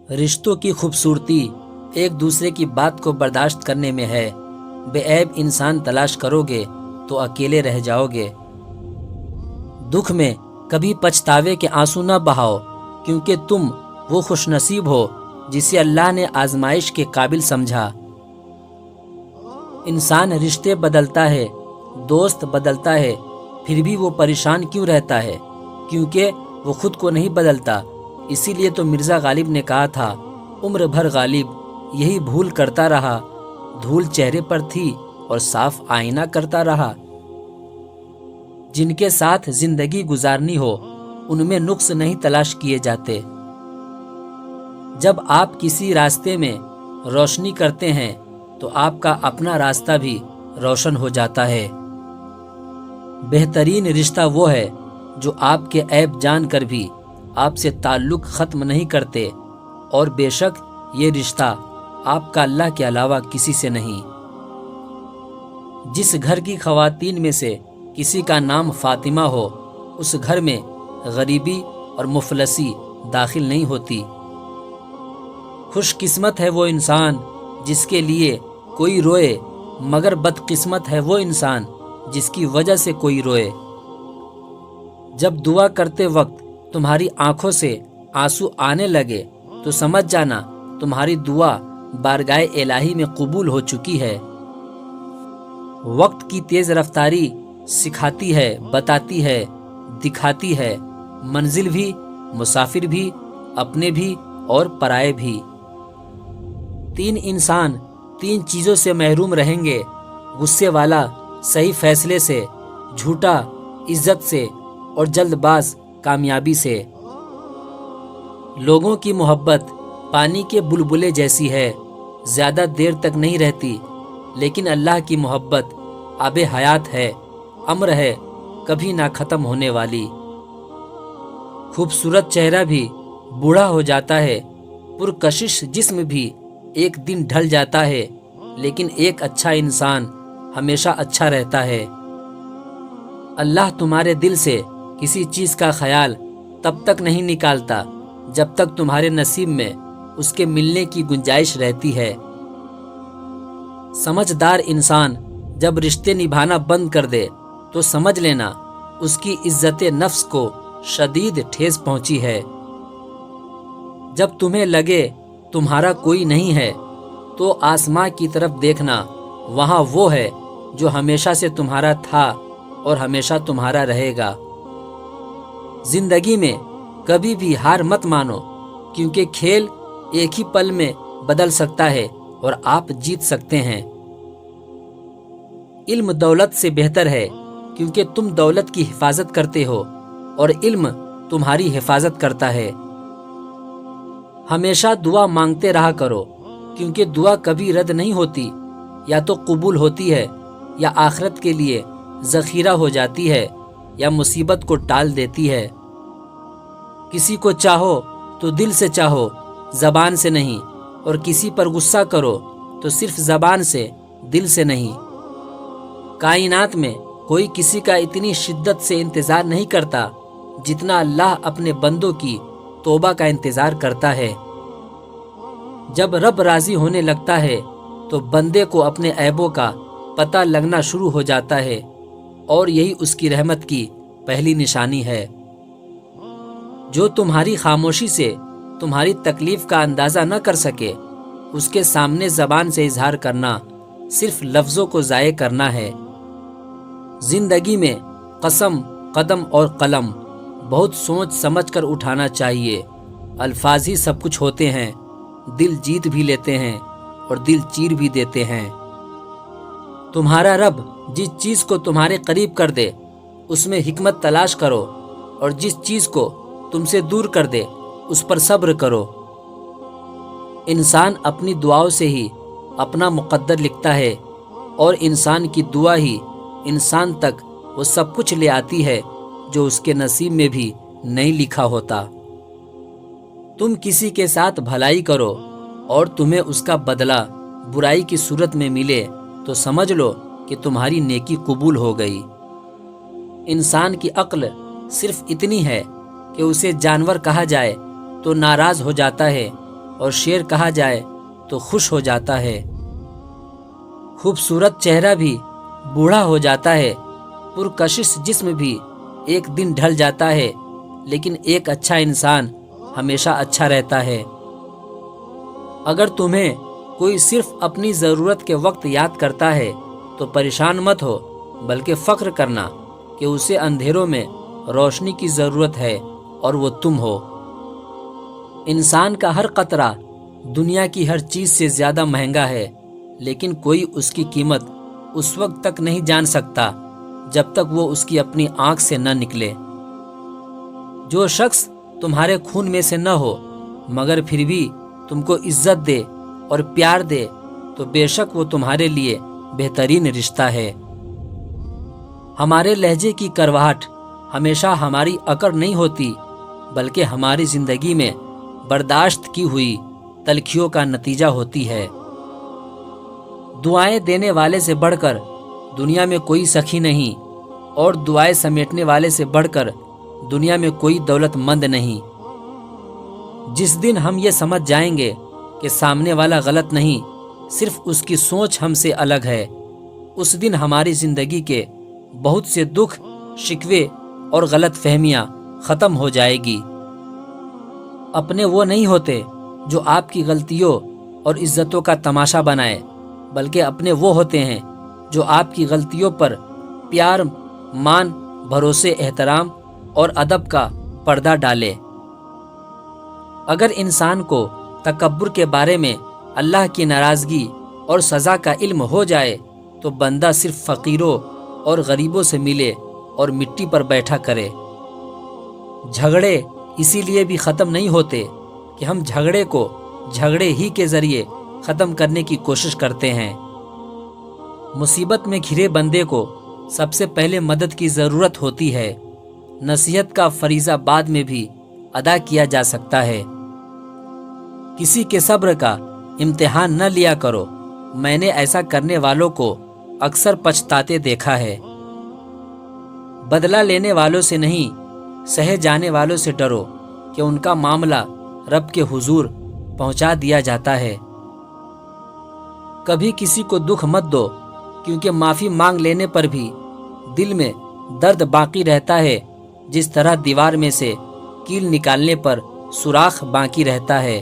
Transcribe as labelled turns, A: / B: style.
A: رشتوں کی خوبصورتی ایک دوسرے کی بات کو برداشت کرنے میں ہے۔ بے عیب انسان تلاش کرو گے تو اکیلے رہ جاؤ گے۔ دکھ میں کبھی پچھتاوے کے آنسو نہ بہاؤ، کیونکہ تم وہ خوش نصیب ہو جسے اللہ نے آزمائش کے قابل سمجھا۔ انسان رشتے بدلتا ہے، دوست بدلتا ہے، پھر بھی وہ پریشان کیوں رہتا ہے؟ کیونکہ وہ خود کو نہیں بدلتا۔ اسی لیے تو مرزا غالب نے کہا تھا، عمر بھر غالب یہی بھول کرتا رہا، دھول چہرے پر تھی اور صاف آئینہ کرتا رہا۔ جن کے ساتھ زندگی گزارنی ہو ان میں نقص نہیں تلاش کیے جاتے۔ جب آپ کسی راستے میں روشنی کرتے ہیں تو آپ کا اپنا راستہ بھی روشن ہو جاتا ہے۔ بہترین رشتہ وہ ہے جو آپ کے عیب جان کر بھی آپ سے تعلق ختم نہیں کرتے، اور بے شک یہ رشتہ آپ کا اللہ کے علاوہ کسی سے نہیں۔ جس گھر کی خواتین میں سے کسی کا نام فاطمہ ہو، اس گھر میں غریبی اور مفلسی داخل نہیں ہوتی۔ خوش قسمت ہے وہ انسان جس کے لیے کوئی روئے، مگر بدقسمت ہے وہ انسان جس کی وجہ سے کوئی روئے۔ جب دعا کرتے وقت تمہاری آنکھوں سے آنسو آنے لگے تو سمجھ جانا تمہاری دعا بارگاہ الہی میں قبول ہو چکی ہے۔ وقت کی تیز رفتاری سکھاتی ہے، بتاتی ہے، دکھاتی ہے منزل بھی، مسافر بھی، اپنے بھی اور پرائے بھی۔ تین انسان تین چیزوں سے محروم رہیں گے: غصے والا صحیح فیصلے سے، جھوٹا عزت سے، اور جلد باز کامیابی سے۔ لوگوں کی محبت پانی کے بلبلے جیسی ہے، زیادہ دیر تک نہیں رہتی، لیکن اللہ کی محبت آب حیات ہے، امر ہے، کبھی نہ ختم ہونے والی۔ خوبصورت چہرہ بھی بوڑھا ہو جاتا ہے، پرکشش جسم بھی ایک دن ڈھل جاتا ہے، لیکن ایک اچھا انسان ہمیشہ اچھا رہتا ہے۔ اللہ تمہارے دل سے کسی چیز کا خیال تب تک نہیں نکالتا جب تک تمہارے نصیب میں اس کے ملنے کی گنجائش رہتی ہے۔ سمجھدار انسان جب رشتے نبھانا بند کر دے تو سمجھ لینا اس کی عزت نفس کو شدید ٹھیس پہنچی ہے۔ جب تمہیں لگے تمہارا کوئی نہیں ہے تو آسماں کی طرف دیکھنا، وہاں وہ ہے جو ہمیشہ سے تمہارا تھا اور ہمیشہ تمہارا رہے گا۔ زندگی میں کبھی بھی ہار مت مانو، کیونکہ کھیل ایک ہی پل میں بدل سکتا ہے اور آپ جیت سکتے ہیں۔ علم دولت سے بہتر ہے، کیونکہ تم دولت کی حفاظت کرتے ہو اور علم تمہاری حفاظت کرتا ہے۔ ہمیشہ دعا مانگتے رہا کرو، کیونکہ دعا کبھی رد نہیں ہوتی، یا تو قبول ہوتی ہے یا آخرت کے لیے ذخیرہ ہو جاتی ہے، یا مصیبت کو ٹال دیتی ہے۔ کسی کو چاہو تو دل سے چاہو، زبان سے نہیں، اور کسی پر غصہ کرو تو صرف زبان سے، دل سے نہیں۔ کائنات میں کوئی کسی کا اتنی شدت سے انتظار نہیں کرتا جتنا اللہ اپنے بندوں کی توبہ کا انتظار کرتا ہے۔ جب رب راضی ہونے لگتا ہے تو بندے کو اپنے عیبوں کا پتہ لگنا شروع ہو جاتا ہے، اور یہی اس کی رحمت کی پہلی نشانی ہے۔ جو تمہاری خاموشی سے تمہاری تکلیف کا اندازہ نہ کر سکے، اس کے سامنے زبان سے اظہار کرنا صرف لفظوں کو ضائع کرنا ہے۔ زندگی میں قسم، قدم اور قلم بہت سوچ سمجھ کر اٹھانا چاہیے۔ الفاظ ہی سب کچھ ہوتے ہیں، دل جیت بھی لیتے ہیں اور دل چیر بھی دیتے ہیں۔ تمہارا رب جس چیز کو تمہارے قریب کر دے اس میں حکمت تلاش کرو، اور جس چیز کو تم سے دور کر دے اس پر صبر کرو۔ انسان اپنی دعاؤں سے ہی اپنا مقدر لکھتا ہے، اور انسان کی دعا ہی انسان تک وہ سب کچھ لے آتی ہے جو اس کے نصیب میں بھی نہیں لکھا ہوتا۔ تم کسی کے ساتھ بھلائی کرو اور تمہیں اس کا بدلہ برائی کی صورت میں ملے تو سمجھ لو کہ تمہاری نیکی قبول ہو گئی۔ انسان کی عقل صرف اتنی ہے کہ اسے جانور کہا جائے تو ناراض ہو جاتا ہے، اور شیر کہا جائے تو خوش ہو جاتا ہے۔ خوبصورت چہرہ بھی بوڑھا ہو جاتا ہے، پرکشش جسم بھی ایک دن ڈھل جاتا ہے، لیکن ایک اچھا انسان ہمیشہ اچھا رہتا ہے۔ اگر تمہیں کوئی صرف اپنی ضرورت کے وقت یاد کرتا ہے تو پریشان مت ہو، بلکہ فخر کرنا کہ اسے اندھیروں میں روشنی کی ضرورت ہے اور وہ تم ہو۔ انسان کا ہر قطرہ دنیا کی ہر چیز سے زیادہ مہنگا ہے، لیکن کوئی اس کی قیمت اس وقت تک نہیں جان سکتا جب تک وہ اس کی اپنی آنکھ سے نہ نکلے۔ جو شخص تمہارے خون میں سے نہ ہو مگر پھر بھی تم کو عزت دے اور پیار دے تو بے شک وہ تمہارے لیے بہترین رشتہ ہے۔ ہمارے لہجے کی کرواہٹ ہمیشہ ہماری اکڑ نہیں ہوتی، بلکہ ہماری زندگی میں برداشت کی ہوئی تلخیوں کا نتیجہ ہوتی ہے۔ دعائیں دینے والے سے بڑھ کر دنیا میں کوئی سخی نہیں، اور دعائیں سمیٹنے والے سے بڑھ کر دنیا میں کوئی دولت مند نہیں۔ جس دن ہم یہ سمجھ جائیں گے کہ سامنے والا غلط نہیں، صرف اس کی سوچ ہم سے الگ ہے، اس دن ہماری زندگی کے بہت سے دکھ، شکوے اور غلط فہمیاں ختم ہو جائے گی۔ اپنے وہ نہیں ہوتے جو آپ کی غلطیوں اور عزتوں کا تماشا بنائے، بلکہ اپنے وہ ہوتے ہیں جو آپ کی غلطیوں پر پیار، مان، بھروسے، احترام اور ادب کا پردہ ڈالے۔ اگر انسان کو تکبر کے بارے میں اللہ کی ناراضگی اور سزا کا علم ہو جائے تو بندہ صرف فقیروں اور غریبوں سے ملے اور مٹی پر بیٹھا کرے۔ جھگڑے اسی لیے بھی ختم نہیں ہوتے کہ ہم جھگڑے کو جھگڑے ہی کے ذریعے ختم کرنے کی کوشش کرتے ہیں۔ مصیبت میں گھرے بندے کو سب سے پہلے مدد کی ضرورت ہوتی ہے۔ نصیحت کا فریضہ بعد میں بھی ادا کیا جا سکتا ہے۔ کسی کے صبر کا امتحان نہ لیا کرو، میں نے ایسا کرنے والوں کو اکثر پچھتاتے دیکھا ہے۔ بدلہ لینے والوں سے نہیں، سہے جانے والوں سے ڈرو کہ ان کا معاملہ رب کے حضور پہنچا دیا جاتا ہے۔ کبھی کسی کو دکھ مت دو، کیونکہ معافی مانگ لینے پر بھی دل میں درد باقی رہتا ہے، جس طرح دیوار میں سے کیل نکالنے پر سوراخ باقی رہتا ہے۔